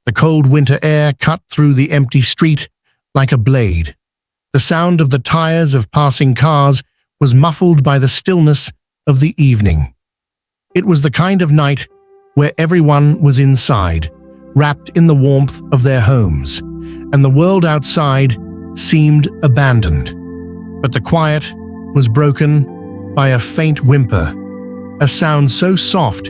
The cold winter air cut through the empty street like a blade. The sound of the tires of passing cars was muffled by the stillness of the evening. It was the kind of night where everyone was inside, wrapped in the warmth of their homes, and the world outside seemed abandoned. But the quiet was broken by a faint whimper, a sound so soft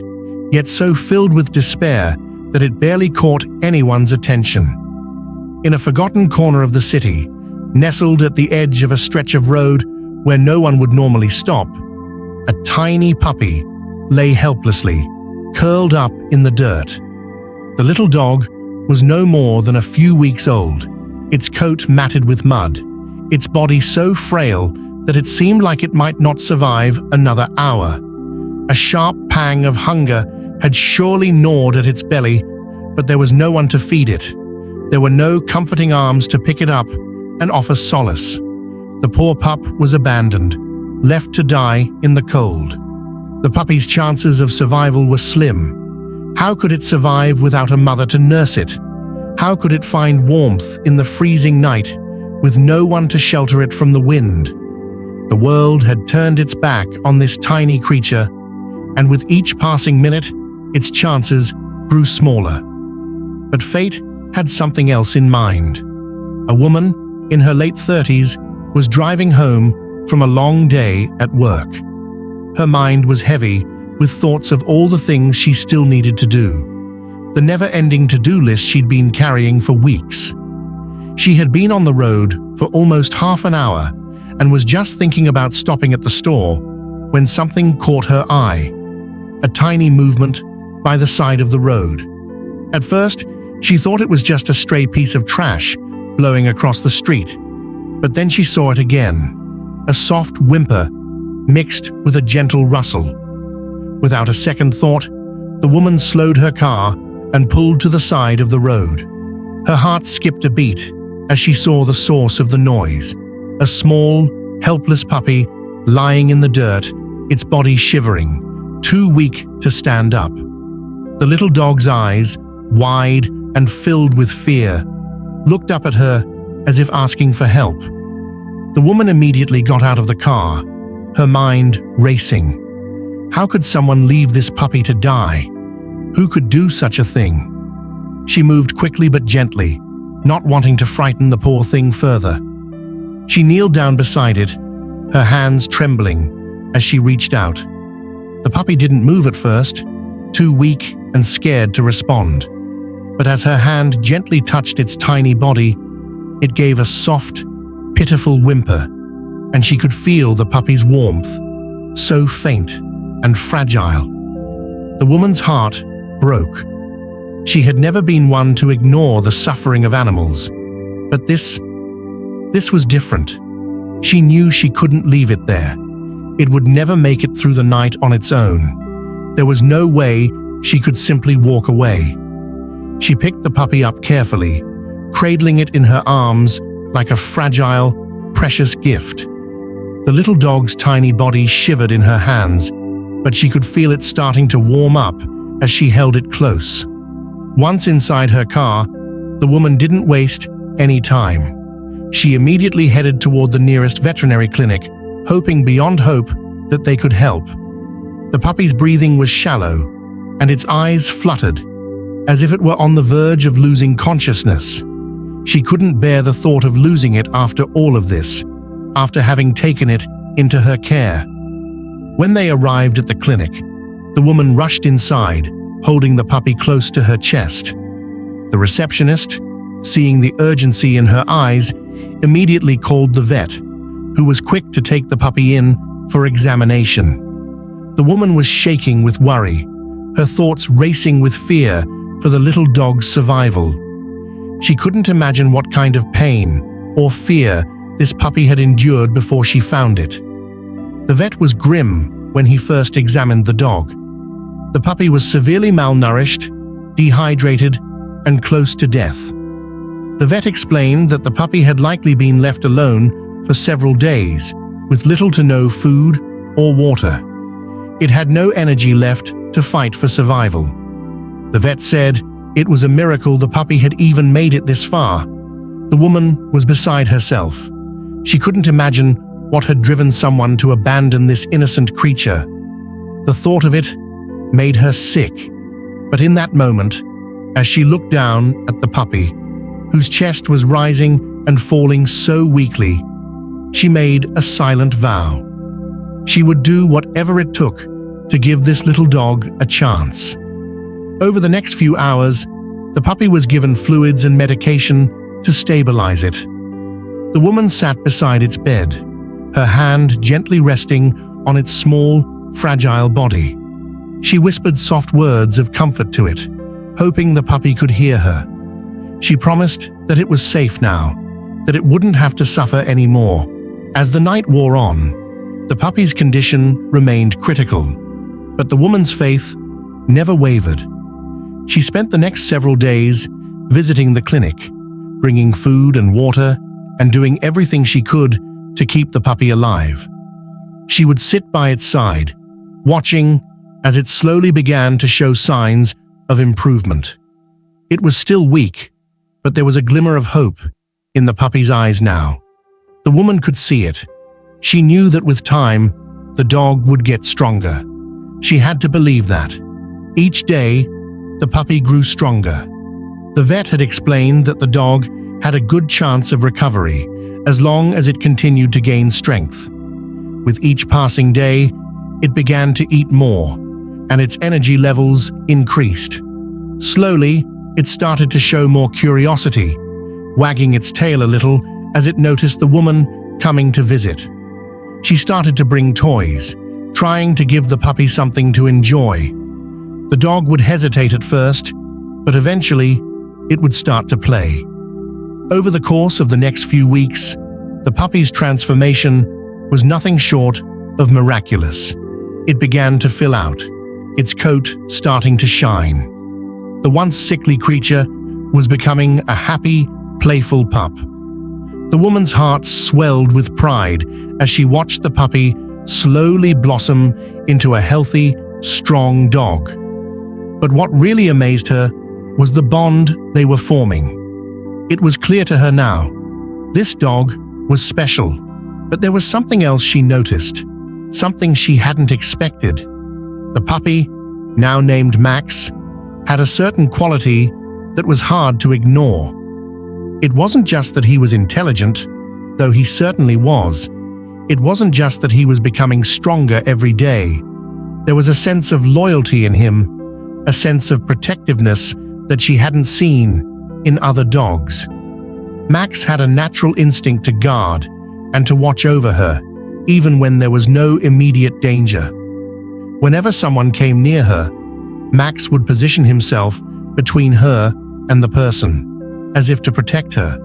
yet so filled with despair that it barely caught anyone's attention. In a forgotten corner of the city, nestled at the edge of a stretch of road where no one would normally stop, a tiny puppy lay helplessly, curled up in the dirt. The little dog was no more than a few weeks old, its coat matted with mud, its body so frail that it seemed like it might not survive another hour. A sharp pang of hunger had surely gnawed at its belly, but there was no one to feed it. There were no comforting arms to pick it up and offer solace. The poor pup was abandoned, left to die in the cold. The puppy's chances of survival were slim. How could it survive without a mother to nurse it? How could it find warmth in the freezing night with no one to shelter it from the wind? The world had turned its back on this tiny creature, and with each passing minute, its chances grew smaller. But fate had something else in mind. A woman in her late 30s was driving home from a long day at work. Her mind was heavy with thoughts of all the things she still needed to do, the never-ending to-do list she'd been carrying for weeks. She had been on the road for almost half an hour and was just thinking about stopping at the store when something caught her eye. A tiny movement by the side of the road. At first, she thought it was just a stray piece of trash blowing across the street, but then she saw it again, a soft whimper mixed with a gentle rustle. Without a second thought, the woman slowed her car and pulled to the side of the road. Her heart skipped a beat as she saw the source of the noise, a small, helpless puppy lying in the dirt, its body shivering, too weak to stand up. The little dog's eyes, wide and filled with fear, looked up at her as if asking for help. The woman immediately got out of the car, her mind racing. How could someone leave this puppy to die? Who could do such a thing? She moved quickly but gently, not wanting to frighten the poor thing further. She kneeled down beside it, her hands trembling as she reached out. The puppy didn't move at first, too weak and scared to respond. But as her hand gently touched its tiny body, it gave a soft, pitiful whimper, and she could feel the puppy's warmth, so faint and fragile. The woman's heart broke. She had never been one to ignore the suffering of animals, but this was different. She knew she couldn't leave it there. It would never make it through the night on its own. There was no way she could simply walk away. She picked the puppy up carefully, cradling it in her arms like a fragile, precious gift. The little dog's tiny body shivered in her hands, but she could feel it starting to warm up as she held it close. Once inside her car, the woman didn't waste any time. She immediately headed toward the nearest veterinary clinic, hoping beyond hope that they could help. The puppy's breathing was shallow, and its eyes fluttered, as if it were on the verge of losing consciousness. She couldn't bear the thought of losing it after all of this, after having taken it into her care. When they arrived at the clinic, the woman rushed inside, holding the puppy close to her chest. The receptionist, seeing the urgency in her eyes, immediately called the vet, who was quick to take the puppy in for examination. The woman was shaking with worry, her thoughts racing with fear for the little dog's survival. She couldn't imagine what kind of pain or fear this puppy had endured before she found it. The vet was grim when he first examined the dog. The puppy was severely malnourished, dehydrated, and close to death. The vet explained that the puppy had likely been left alone for several days, with little to no food or water. It had no energy left to fight for survival. The vet said It was a miracle the puppy had even made it this far. The woman was beside herself. She couldn't imagine what had driven someone to abandon this innocent creature. The thought of it made her sick. But in that moment, as she looked down at the puppy, whose chest was rising and falling so weakly, she made a silent vow. She would do whatever it took to give this little dog a chance. Over the next few hours, the puppy was given fluids and medication to stabilize it. The woman sat beside its bed, her hand gently resting on its small, fragile body. She whispered soft words of comfort to it, hoping the puppy could hear her. She promised that it was safe now, that it wouldn't have to suffer anymore. As the night wore on, the puppy's condition remained critical, but the woman's faith never wavered. She spent the next several days visiting the clinic, bringing food and water, and doing everything she could to keep the puppy alive. She would sit by its side, watching as it slowly began to show signs of improvement. It was still weak, but there was a glimmer of hope in the puppy's eyes now. The woman could see it. She knew that with time, the dog would get stronger. She had to believe that. Each day, the puppy grew stronger. The vet had explained that the dog had a good chance of recovery as long as it continued to gain strength. With each passing day, it began to eat more, and its energy levels increased. Slowly, it started to show more curiosity, wagging its tail a little as it noticed the woman coming to visit. She started to bring toys, trying to give the puppy something to enjoy. The dog would hesitate at first, but eventually, it would start to play. Over the course of the next few weeks, the puppy's transformation was nothing short of miraculous. It began to fill out, its coat starting to shine. The once sickly creature was becoming a happy, playful pup. The woman's heart swelled with pride as she watched the puppy slowly blossom into a healthy, strong dog. But what really amazed her was the bond they were forming. It was clear to her now, this dog was special, but there was something else she noticed, something she hadn't expected. The puppy, now named Max, had a certain quality that was hard to ignore. It wasn't just that he was intelligent, though he certainly was. It wasn't just that he was becoming stronger every day. There was a sense of loyalty in him, a sense of protectiveness that she hadn't seen in other dogs. Max had a natural instinct to guard and to watch over her, even when there was no immediate danger. Whenever someone came near her, Max would position himself between her and the person, as if to protect her.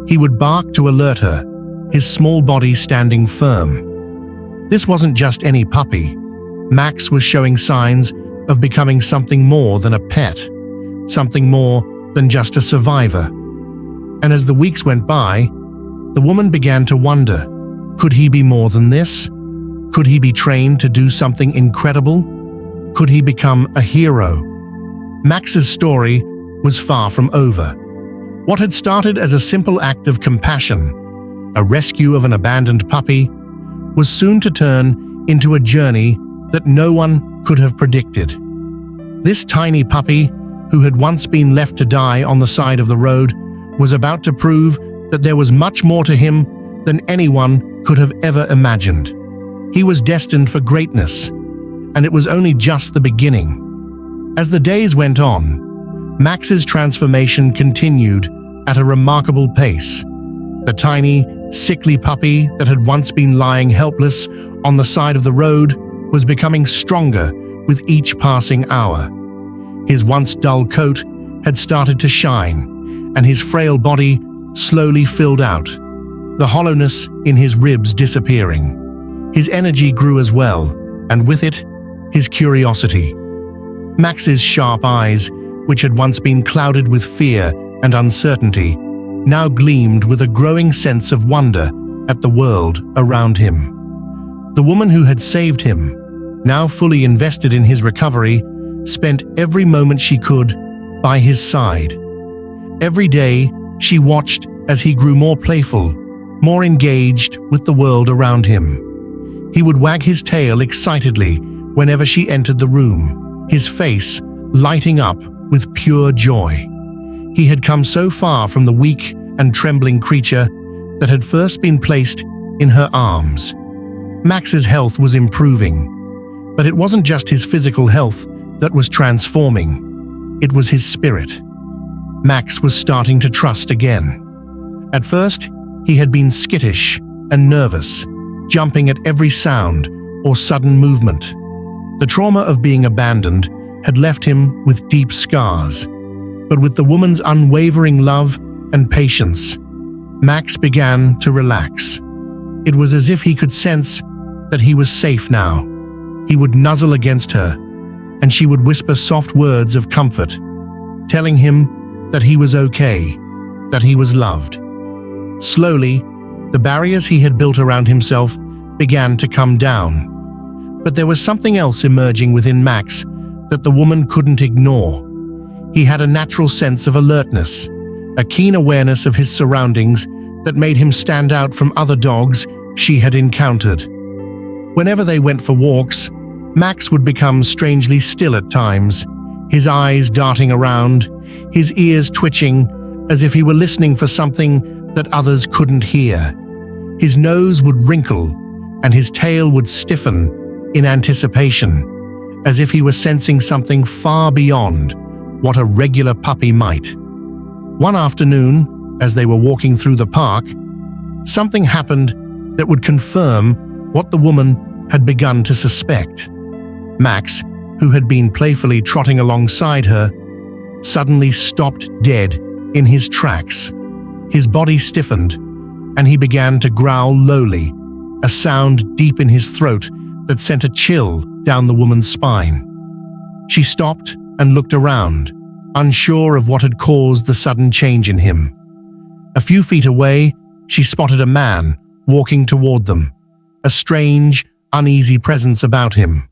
He would bark to alert her, his small body standing firm. This wasn't just any puppy. Max was showing signs of becoming something more than a pet, something more than just a survivor. And as the weeks went by, the woman began to wonder, could he be more than this? Could he be trained to do something incredible? Could he become a hero? Max's story was far from over. What had started as a simple act of compassion, a rescue of an abandoned puppy, was soon to turn into a journey that no one could have predicted. This tiny puppy, who had once been left to die on the side of the road, was about to prove that there was much more to him than anyone could have ever imagined. He was destined for greatness, and it was only just the beginning. As the days went on, Max's transformation continued at a remarkable pace. The tiny, sickly puppy that had once been lying helpless on the side of the road was becoming stronger with each passing hour. His once dull coat had started to shine, and his frail body slowly filled out, the hollowness in his ribs disappearing. His energy grew as well, and with it, his curiosity. Max's sharp eyes, which had once been clouded with fear and uncertainty, now gleamed with a growing sense of wonder at the world around him. The woman who had saved him, now fully invested in his recovery, spent every moment she could by his side. Every day, she watched as he grew more playful, more engaged with the world around him. He would wag his tail excitedly whenever she entered the room, his face lighting up with pure joy. He had come so far from the weak and trembling creature that had first been placed in her arms. Max's health was improving, but it wasn't just his physical health that was transforming. It was his spirit. Max was starting to trust again. At first, he had been skittish and nervous, jumping at every sound or sudden movement. The trauma of being abandoned had left him with deep scars. But with the woman's unwavering love and patience, Max began to relax. It was as if he could sense that he was safe now. He would nuzzle against her, and she would whisper soft words of comfort, telling him that he was okay, that he was loved. Slowly, the barriers he had built around himself began to come down. But there was something else emerging within Max that the woman couldn't ignore. He had a natural sense of alertness, a keen awareness of his surroundings that made him stand out from other dogs she had encountered. Whenever they went for walks, Max would become strangely still at times, his eyes darting around, his ears twitching as if he were listening for something that others couldn't hear. His nose would wrinkle and his tail would stiffen in anticipation, as if he were sensing something far beyond what a regular puppy might. One afternoon, as they were walking through the park, something happened that would confirm what the woman had begun to suspect. Max, who had been playfully trotting alongside her, suddenly stopped dead in his tracks. His body stiffened, and he began to growl lowly, a sound deep in his throat that sent a chill down the woman's spine. She stopped and looked around, unsure of what had caused the sudden change in him. A few feet away, she spotted a man walking toward them, a strange, uneasy presence about him.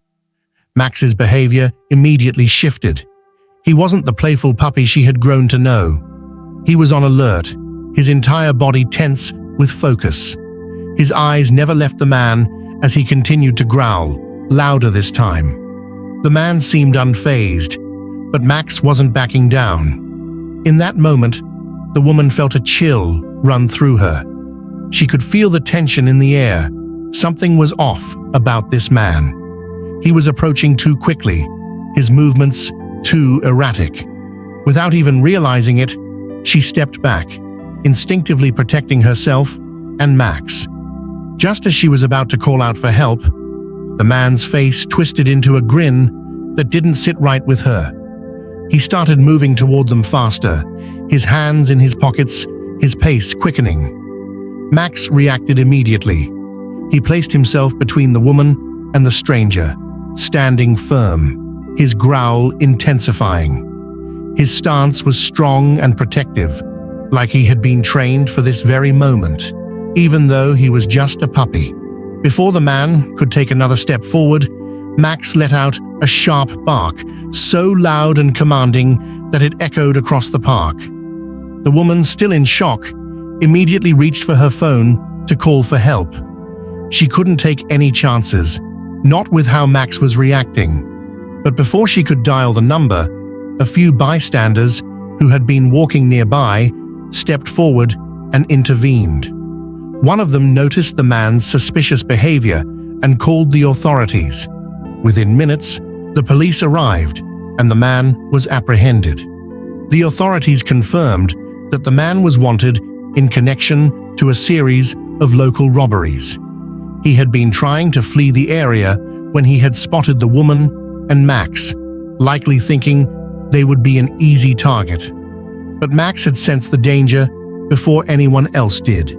Max's behavior immediately shifted. He wasn't the playful puppy she had grown to know. He was on alert, his entire body tense with focus. His eyes never left the man as he continued to growl, louder this time. The man seemed unfazed, but Max wasn't backing down. In that moment, the woman felt a chill run through her. She could feel the tension in the air. Something was off about this man. He was approaching too quickly, his movements too erratic. Without even realizing it, she stepped back, instinctively protecting herself and Max. Just as she was about to call out for help, the man's face twisted into a grin that didn't sit right with her. He started moving toward them faster, his hands in his pockets, his pace quickening. Max reacted immediately. He placed himself between the woman and the stranger, standing firm, his growl intensifying. His stance was strong and protective, like he had been trained for this very moment, even though he was just a puppy. Before the man could take another step forward, Max let out a sharp bark, so loud and commanding that it echoed across the park. The woman, still in shock, immediately reached for her phone to call for help. She couldn't take any chances, not with how Max was reacting. But before she could dial the number, a few bystanders who had been walking nearby stepped forward and intervened. One of them noticed the man's suspicious behavior and called the authorities. Within minutes, the police arrived and the man was apprehended. The authorities confirmed that the man was wanted in connection to a series of local robberies. He had been trying to flee the area when he had spotted the woman and Max, likely thinking they would be an easy target. But Max had sensed the danger before anyone else did.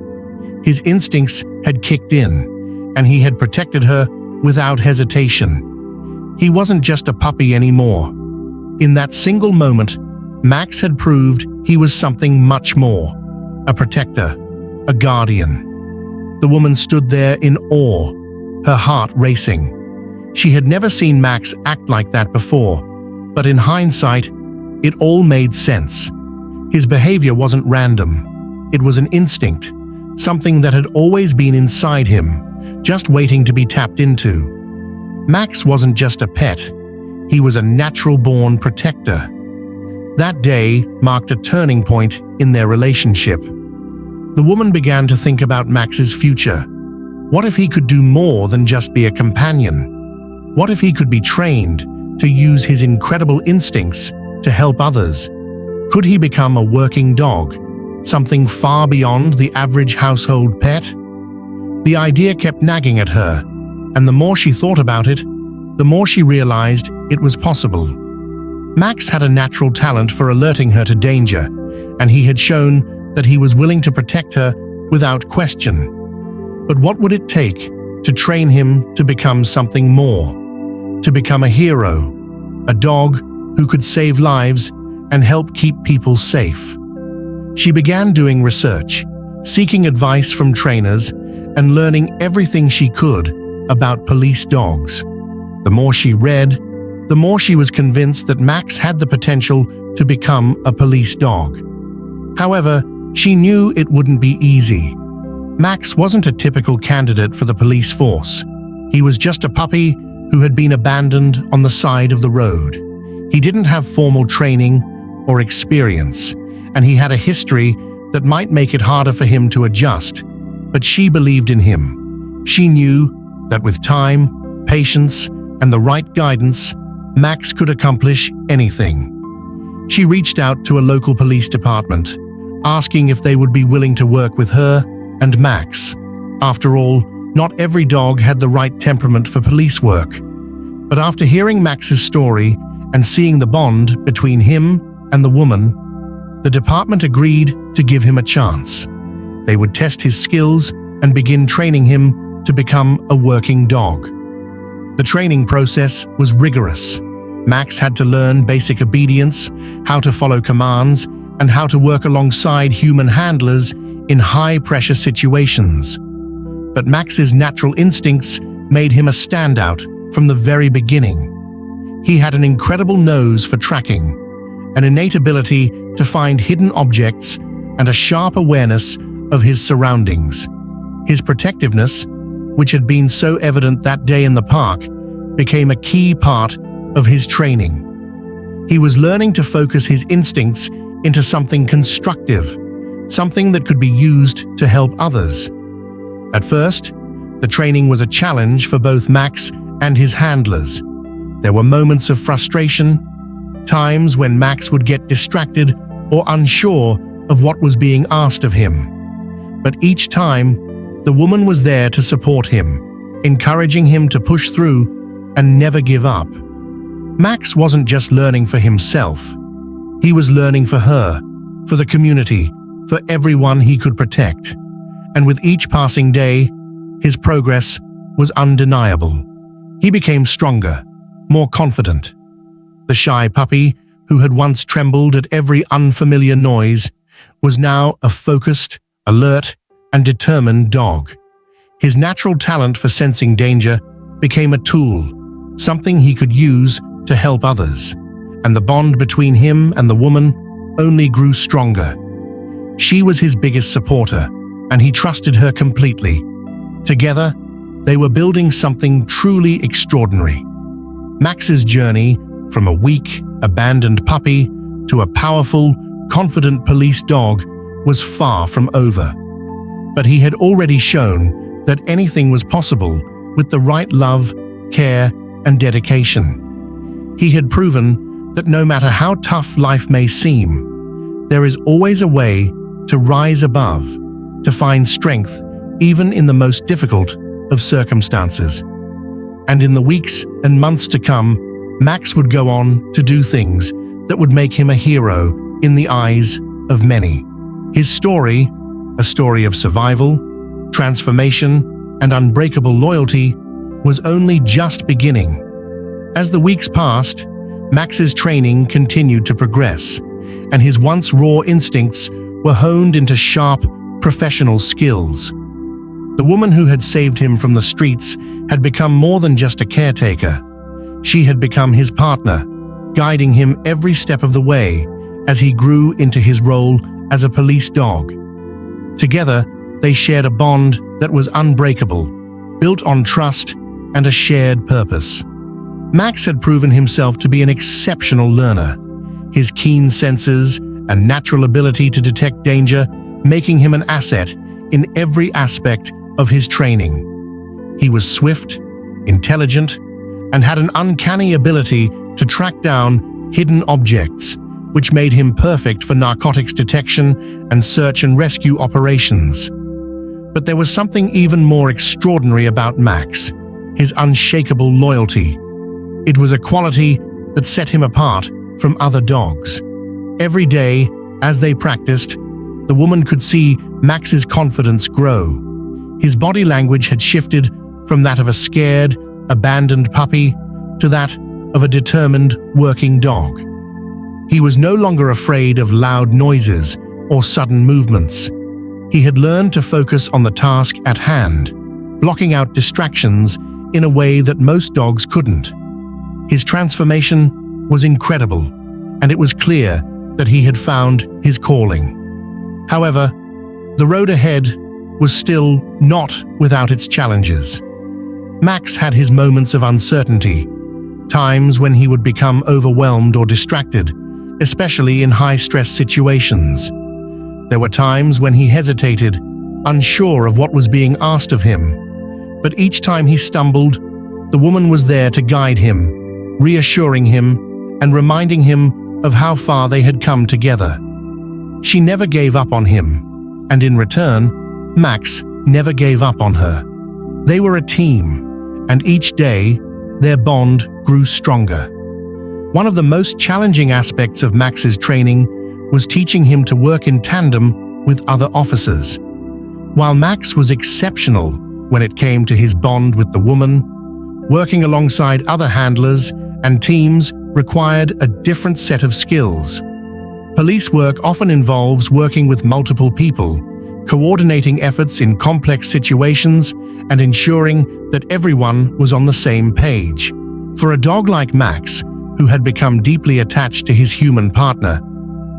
His instincts had kicked in, and he had protected her without hesitation. He wasn't just a puppy anymore. In that single moment, Max had proved he was something much more: a protector, a guardian. The woman stood there in awe, her heart racing. She had never seen Max act like that before, but in hindsight, It all made sense. His behavior wasn't random. It was an instinct, something that had always been inside him, just waiting to be tapped into. Max wasn't just a pet. He was a natural-born protector. That day marked a turning point in their relationship. The woman began to think about Max's future. What if he could do more than just be a companion? What if he could be trained to use his incredible instincts to help others? Could he become a working dog, something far beyond the average household pet? The idea kept nagging at her, and the more she thought about it, the more she realized it was possible. Max had a natural talent for alerting her to danger, and he had shown that he was willing to protect her without question. But what would it take to train him to become something more? To become a hero, a dog who could save lives and help keep people safe. She began doing research, seeking advice from trainers, and learning everything she could about police dogs. The more she read, the more she was convinced that Max had the potential to become a police dog. However, she knew it wouldn't be easy. Max wasn't a typical candidate for the police force. He was just a puppy who had been abandoned on the side of the road. He didn't have formal training or experience, and he had a history that might make it harder for him to adjust. But she believed in him. She knew that with time, patience, and the right guidance, Max could accomplish anything. She reached out to a local police department, asking if they would be willing to work with her and Max. After all, not every dog had the right temperament for police work. But after hearing Max's story and seeing the bond between him and the woman, the department agreed to give him a chance. They would test his skills and begin training him to become a working dog. The training process was rigorous. Max had to learn basic obedience, how to follow commands, and how to work alongside human handlers in high-pressure situations. But Max's natural instincts made him a standout from the very beginning. He had an incredible nose for tracking, an innate ability to find hidden objects, and a sharp awareness of his surroundings. His protectiveness, which had been so evident that day in the park, became a key part of his training. He was learning to focus his instincts into something constructive, something that could be used to help others. At first, the training was a challenge for both Max and his handlers. There were moments of frustration, times when Max would get distracted or unsure of what was being asked of him. But each time, the woman was there to support him, encouraging him to push through and never give up. Max wasn't just learning for himself. He was learning for her, for the community, for everyone he could protect. And with each passing day, his progress was undeniable. He became stronger, more confident. The shy puppy, who had once trembled at every unfamiliar noise, was now a focused, alert, and determined dog. His natural talent for sensing danger became a tool, something he could use to help others. And the bond between him and the woman only grew stronger. She was his biggest supporter, and he trusted her completely. Together, they were building something truly extraordinary. Max's journey from a weak, abandoned puppy to a powerful, confident police dog was far from over. But he had already shown that anything was possible with the right love, care, and dedication. He had proven that no matter how tough life may seem, there is always a way to rise above, to find strength even in the most difficult of circumstances. And in the weeks and months to come, Max would go on to do things that would make him a hero in the eyes of many. His story, a story of survival, transformation, and unbreakable loyalty, was only just beginning. As the weeks passed, Max's training continued to progress, and his once raw instincts were honed into sharp, professional skills. The woman who had saved him from the streets had become more than just a caretaker. She had become his partner, guiding him every step of the way as he grew into his role as a police dog. Together, they shared a bond that was unbreakable, built on trust and a shared purpose. Max had proven himself to be an exceptional learner, his keen senses and natural ability to detect danger making him an asset in every aspect of his training. He was swift, intelligent, and had an uncanny ability to track down hidden objects, which made him perfect for narcotics detection and search and rescue operations. But there was something even more extraordinary about Max, his unshakable loyalty. It was a quality that set him apart from other dogs. Every day, as they practiced, the woman could see Max's confidence grow. His body language had shifted from that of a scared, abandoned puppy to that of a determined, working dog. He was no longer afraid of loud noises or sudden movements. He had learned to focus on the task at hand, blocking out distractions in a way that most dogs couldn't. His transformation was incredible, and it was clear that he had found his calling. However, the road ahead was still not without its challenges. Max had his moments of uncertainty, times when he would become overwhelmed or distracted, especially in high-stress situations. There were times when he hesitated, unsure of what was being asked of him. But each time he stumbled, the woman was there to guide him, reassuring him and reminding him of how far they had come together. She never gave up on him, and in return, Max never gave up on her. They were a team, and each day, their bond grew stronger. One of the most challenging aspects of Max's training was teaching him to work in tandem with other officers. While Max was exceptional when it came to his bond with the woman, working alongside other handlers and teams required a different set of skills. Police work often involves working with multiple people, coordinating efforts in complex situations, and ensuring that everyone was on the same page. For a dog like Max, who had become deeply attached to his human partner,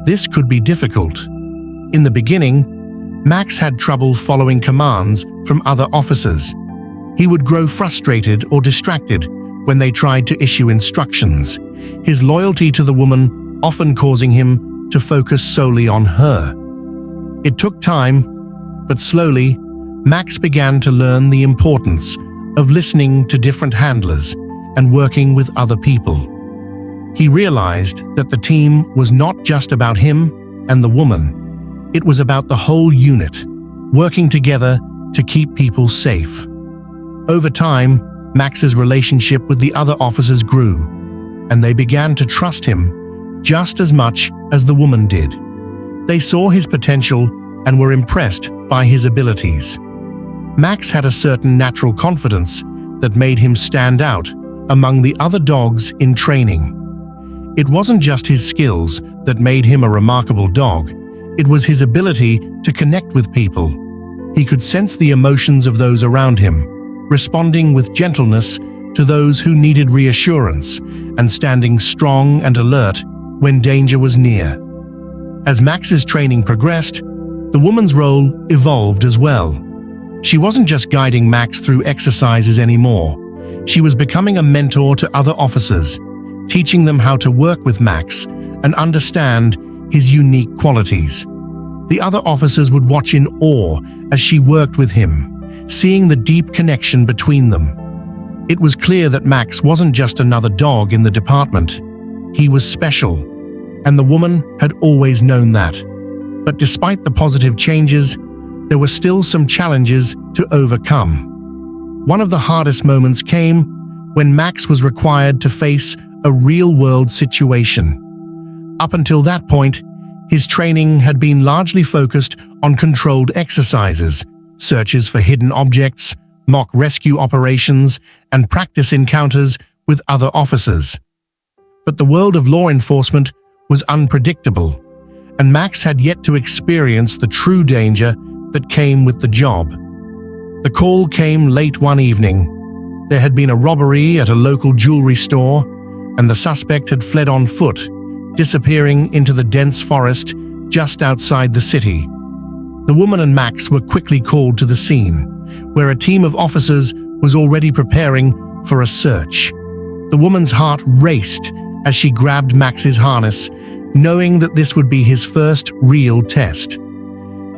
this could be difficult. In the beginning, Max had trouble following commands from other officers. He would grow frustrated or distracted when they tried to issue instructions, his loyalty to the woman often causing him to focus solely on her. It took time, but slowly, Max began to learn the importance of listening to different handlers and working with other people. He realized that the team was not just about him and the woman. It was about the whole unit, working together to keep people safe. Over time, Max's relationship with the other officers grew, and they began to trust him just as much as the woman did. They saw his potential and were impressed by his abilities. Max had a certain natural confidence that made him stand out among the other dogs in training. It wasn't just his skills that made him a remarkable dog, it was his ability to connect with people. He could sense the emotions of those around him, responding with gentleness to those who needed reassurance and standing strong and alert when danger was near. As Max's training progressed, the woman's role evolved as well. She wasn't just guiding Max through exercises anymore. She was becoming a mentor to other officers, teaching them how to work with Max and understand his unique qualities. The other officers would watch in awe as she worked with him, seeing the deep connection between them. It was clear that Max wasn't just another dog in the department. He was special, and the woman had always known that. But despite the positive changes, there were still some challenges to overcome. One of the hardest moments came when Max was required to face a real-world situation. Up until that point, his training had been largely focused on controlled exercises, searches for hidden objects, mock rescue operations, and practice encounters with other officers. But the world of law enforcement was unpredictable, and Max had yet to experience the true danger that came with the job. The call came late one evening. There had been a robbery at a local jewelry store, and the suspect had fled on foot, disappearing into the dense forest just outside the city. The woman and Max were quickly called to the scene, where a team of officers was already preparing for a search. The woman's heart raced as she grabbed Max's harness, knowing that this would be his first real test.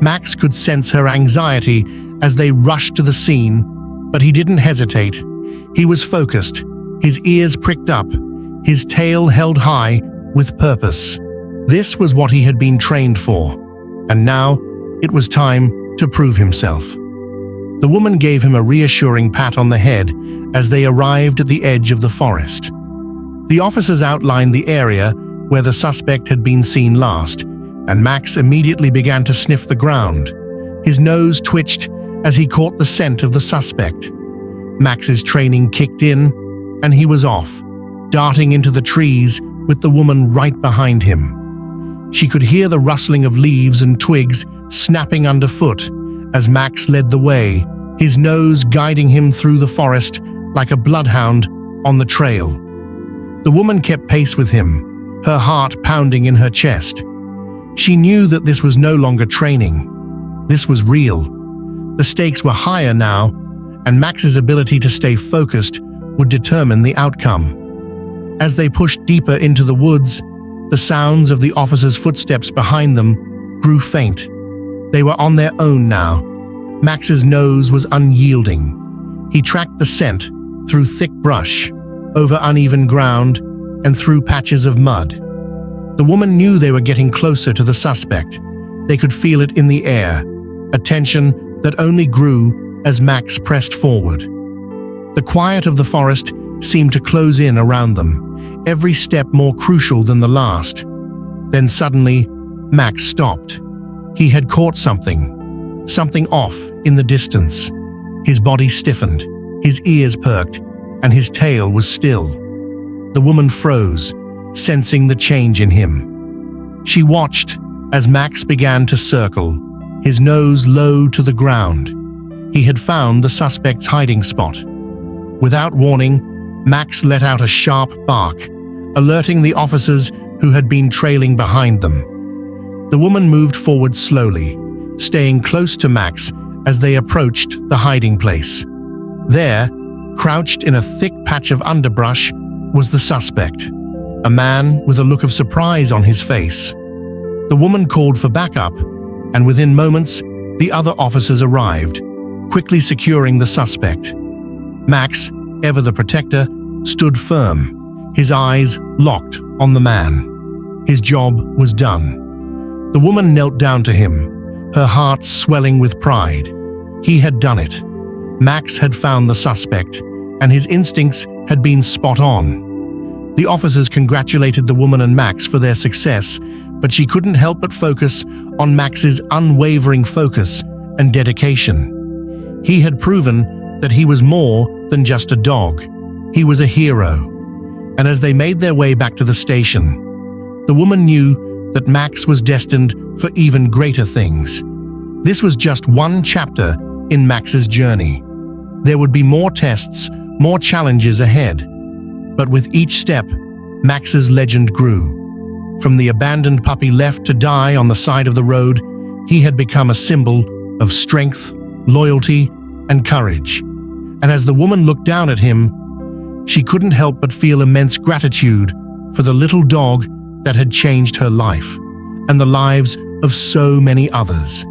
Max could sense her anxiety as they rushed to the scene, but he didn't hesitate. He was focused, his ears pricked up, his tail held high with purpose. This was what he had been trained for, and now it was time to prove himself. The woman gave him a reassuring pat on the head as they arrived at the edge of the forest. The officers outlined the area where the suspect had been seen last, and Max immediately began to sniff the ground. His nose twitched as he caught the scent of the suspect. Max's training kicked in, and he was off, darting into the trees with the woman right behind him. She could hear the rustling of leaves and twigs snapping underfoot as Max led the way, his nose guiding him through the forest like a bloodhound on the trail. The woman kept pace with him, her heart pounding in her chest. She knew that this was no longer training. This was real. The stakes were higher now, and Max's ability to stay focused would determine the outcome. As they pushed deeper into the woods, the sounds of the officers' footsteps behind them grew faint. They were on their own now. Max's nose was unyielding. He tracked the scent through thick brush, over uneven ground, and through patches of mud. The woman knew they were getting closer to the suspect. They could feel it in the air, a tension that only grew as Max pressed forward. The quiet of the forest seemed to close in around them, every step more crucial than the last. Then suddenly, Max stopped. He had caught something off in the distance. His body stiffened, his ears perked, and his tail was still. The woman froze, sensing the change in him. She watched as Max began to circle, his nose low to the ground. He had found the suspect's hiding spot. Without warning, Max let out a sharp bark, alerting the officers who had been trailing behind them. The woman moved forward slowly, staying close to Max as they approached the hiding place. There, crouched in a thick patch of underbrush, was the suspect, a man with a look of surprise on his face. The woman called for backup, and within moments, the other officers arrived, quickly securing the suspect. Max, ever the protector, stood firm, his eyes locked on the man. His job was done. The woman knelt down to him, her heart swelling with pride. He had done it. Max had found the suspect, and his instincts had been spot on. The officers congratulated the woman and Max for their success, but she couldn't help but focus on Max's unwavering focus and dedication. He had proven that he was more than just a dog. He was a hero. And as they made their way back to the station, the woman knew that Max was destined for even greater things. This was just one chapter in Max's journey. There would be more tests, more challenges ahead. But with each step, Max's legend grew. From the abandoned puppy left to die on the side of the road, he had become a symbol of strength, loyalty, and courage. And as the woman looked down at him, she couldn't help but feel immense gratitude for the little dog that had changed her life and the lives of so many others.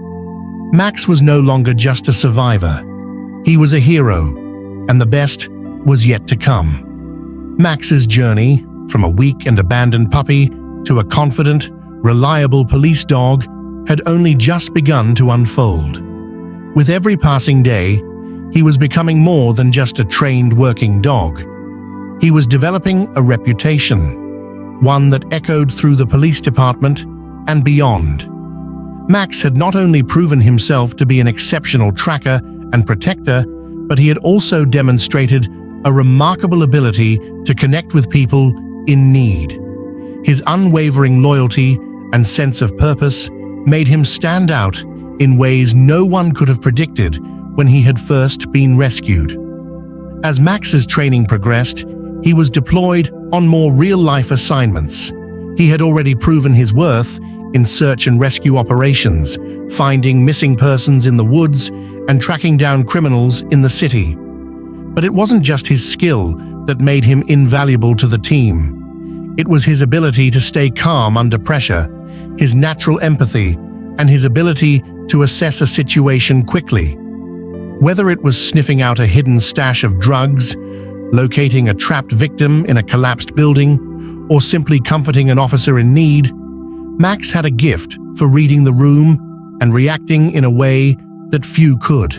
Max was no longer just a survivor. He was a hero, and the best was yet to come. Max's journey, from a weak and abandoned puppy to a confident, reliable police dog, had only just begun to unfold. With every passing day, he was becoming more than just a trained working dog. He was developing a reputation, one that echoed through the police department and beyond. Max had not only proven himself to be an exceptional tracker and protector, but he had also demonstrated a remarkable ability to connect with people in need. His unwavering loyalty and sense of purpose made him stand out in ways no one could have predicted when he had first been rescued. As Max's training progressed, he was deployed on more real-life assignments. He had already proven his worth in search and rescue operations, finding missing persons in the woods and tracking down criminals in the city. But it wasn't just his skill that made him invaluable to the team. It was his ability to stay calm under pressure, his natural empathy, and his ability to assess a situation quickly. Whether it was sniffing out a hidden stash of drugs, locating a trapped victim in a collapsed building, or simply comforting an officer in need, Max had a gift for reading the room and reacting in a way that few could.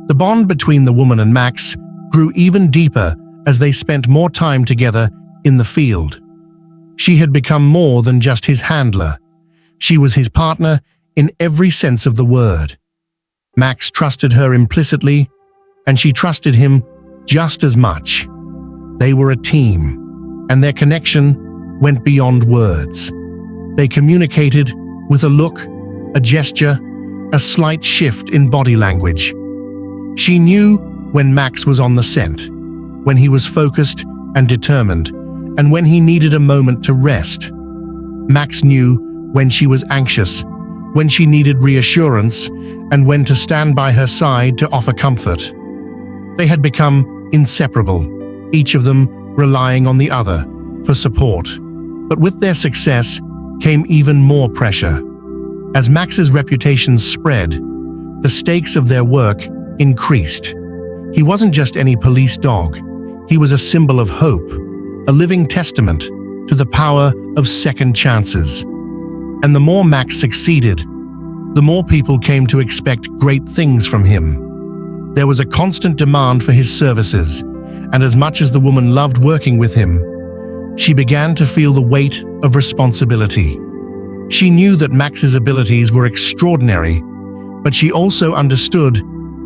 The bond between the woman and Max grew even deeper as they spent more time together in the field. She had become more than just his handler. She was his partner in every sense of the word. Max trusted her implicitly, and she trusted him just as much. They were a team, and their connection went beyond words. They communicated with a look, a gesture, a slight shift in body language. She knew when Max was on the scent, when he was focused and determined, and when he needed a moment to rest. Max knew when she was anxious, when she needed reassurance, and when to stand by her side to offer comfort. They had become inseparable, each of them relying on the other for support. But with their success came even more pressure. As Max's reputation spread, the stakes of their work increased. He wasn't just any police dog. He was a symbol of hope, a living testament to the power of second chances. And the more Max succeeded, the more people came to expect great things from him. There was a constant demand for his services, and as much as the woman loved working with him, she began to feel the weight of responsibility. She knew that Max's abilities were extraordinary, but she also understood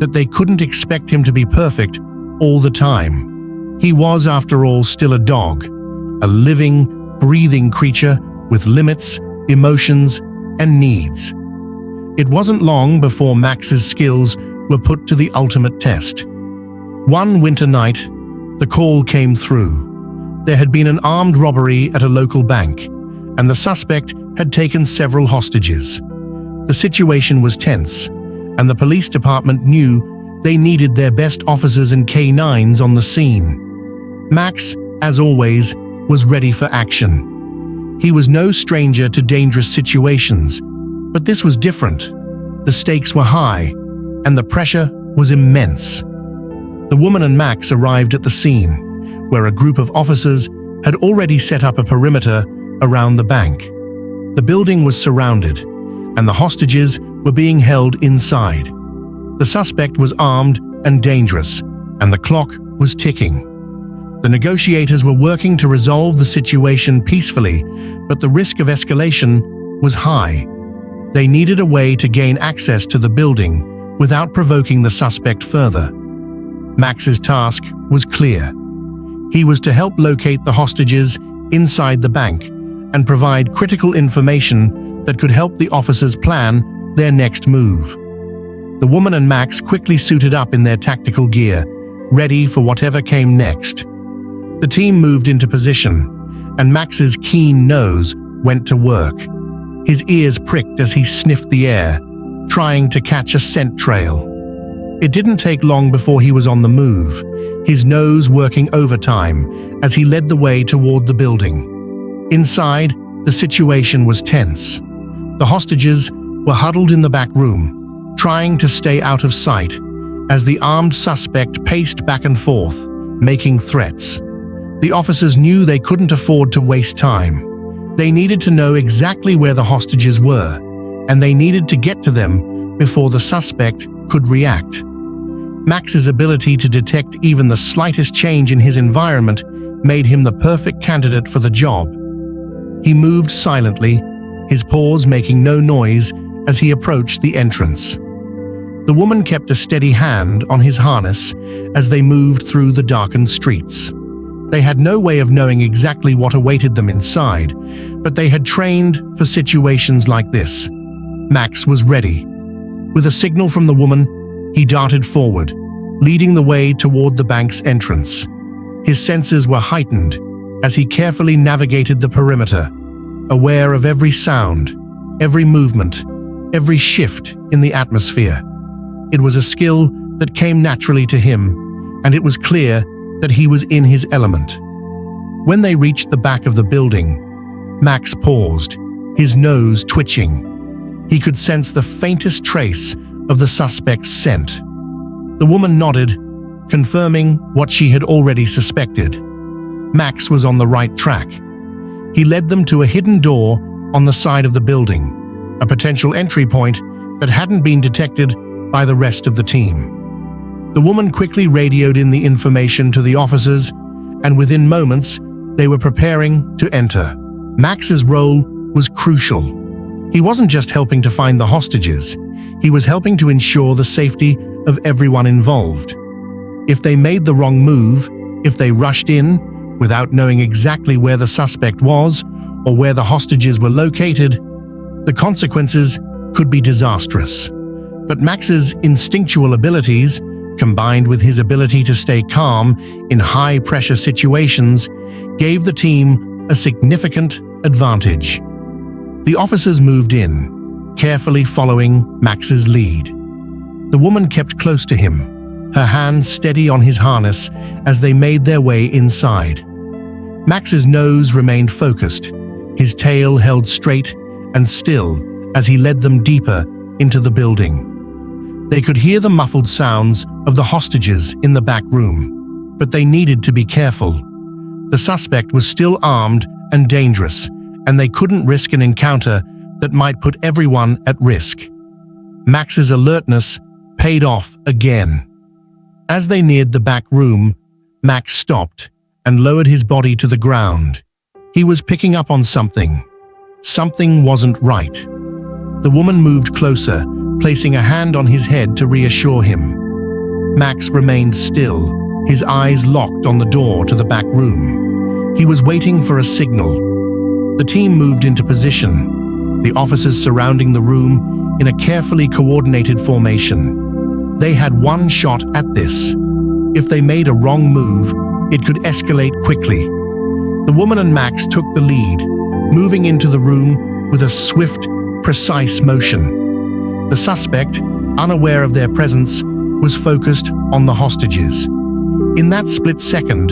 that they couldn't expect him to be perfect all the time. He was, after all, still a dog, a living, breathing creature with limits, emotions, and needs. It wasn't long before Max's skills were put to the ultimate test. One winter night, the call came through. There had been an armed robbery at a local bank, and the suspect had taken several hostages. The situation was tense, and the police department knew they needed their best officers and K9s on the scene. Max, as always, was ready for action. He was no stranger to dangerous situations, but this was different. The stakes were high, and the pressure was immense. The woman and Max arrived at the scene, where a group of officers had already set up a perimeter around the bank. The building was surrounded, and the hostages were being held inside. The suspect was armed and dangerous, and the clock was ticking. The negotiators were working to resolve the situation peacefully, but the risk of escalation was high. They needed a way to gain access to the building without provoking the suspect further. Max's task was clear. He was to help locate the hostages inside the bank and provide critical information that could help the officers plan their next move. The woman and Max quickly suited up in their tactical gear, ready for whatever came next. The team moved into position, and Max's keen nose went to work. His ears pricked as he sniffed the air, trying to catch a scent trail. It didn't take long before he was on the move, his nose working overtime as he led the way toward the building. Inside, the situation was tense. The hostages were huddled in the back room, trying to stay out of sight as the armed suspect paced back and forth, making threats. The officers knew they couldn't afford to waste time. They needed to know exactly where the hostages were, and they needed to get to them before the suspect could react. Max's ability to detect even the slightest change in his environment made him the perfect candidate for the job. He moved silently, his paws making no noise as he approached the entrance. The woman kept a steady hand on his harness as they moved through the darkened streets. They had no way of knowing exactly what awaited them inside, but they had trained for situations like this. Max was ready. With a signal from the woman, he darted forward, leading the way toward the bank's entrance. His senses were heightened, as he carefully navigated the perimeter, aware of every sound, every movement, every shift in the atmosphere. It was a skill that came naturally to him, and it was clear that he was in his element. When they reached the back of the building, Max paused, his nose twitching. He could sense the faintest trace of the suspect's scent. The woman nodded, confirming what she had already suspected. Max was on the right track. He led them to a hidden door on the side of the building, a potential entry point that hadn't been detected by the rest of the team. The woman quickly radioed in the information to the officers, and within moments, they were preparing to enter. Max's role was crucial. He wasn't just helping to find the hostages, he was helping to ensure the safety of everyone involved. If they made the wrong move, if they rushed in without knowing exactly where the suspect was or where the hostages were located, the consequences could be disastrous. But Max's instinctual abilities, combined with his ability to stay calm in high-pressure situations, gave the team a significant advantage. The officers moved in, carefully following Max's lead. The woman kept close to him, her hands steady on his harness as they made their way inside. Max's nose remained focused, his tail held straight and still as he led them deeper into the building. They could hear the muffled sounds of the hostages in the back room, but they needed to be careful. The suspect was still armed and dangerous, and they couldn't risk an encounter that might put everyone at risk. Max's alertness paid off again. As they neared the back room, Max stopped and lowered his body to the ground. He was picking up on something. Something wasn't right. The woman moved closer, placing a hand on his head to reassure him. Max remained still, his eyes locked on the door to the back room. He was waiting for a signal. The team moved into position, the officers surrounding the room in a carefully coordinated formation. They had one shot at this. If they made a wrong move, it could escalate quickly. The woman and Max took the lead, moving into the room with a swift, precise motion. The suspect, unaware of their presence, was focused on the hostages. In that split second,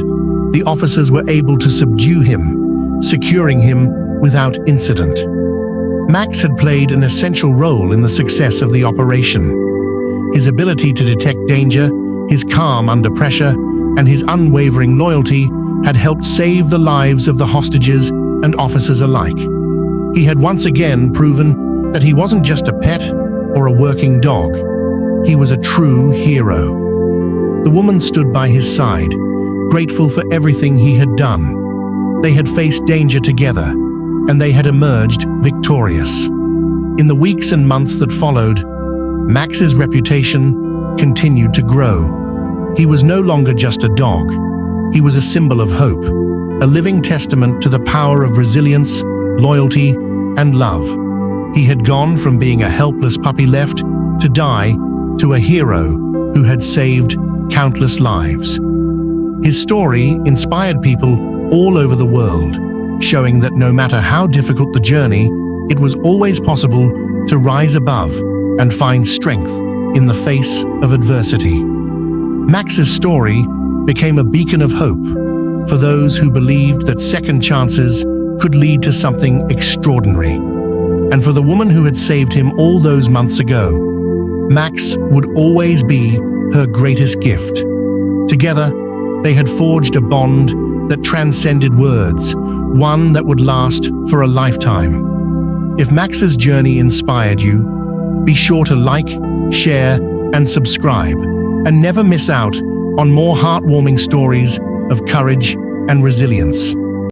the officers were able to subdue him, securing him without incident. Max had played an essential role in the success of the operation. His ability to detect danger, his calm under pressure, and his unwavering loyalty had helped save the lives of the hostages and officers alike. He had once again proven that he wasn't just a pet or a working dog. He was a true hero. The woman stood by his side, grateful for everything he had done. They had faced danger together, and they had emerged victorious. In the weeks and months that followed, Max's reputation continued to grow. He was no longer just a dog. He was a symbol of hope, a living testament to the power of resilience, loyalty, and love. He had gone from being a helpless puppy left to die to a hero who had saved countless lives. His story inspired people all over the world, showing that no matter how difficult the journey, it was always possible to rise above and find strength in the face of adversity. Max's story became a beacon of hope for those who believed that second chances could lead to something extraordinary. And for the woman who had saved him all those months ago, Max would always be her greatest gift. Together, they had forged a bond that transcended words, one that would last for a lifetime. If Max's journey inspired you, be sure to like, share, and subscribe, and never miss out on more heartwarming stories of courage and resilience.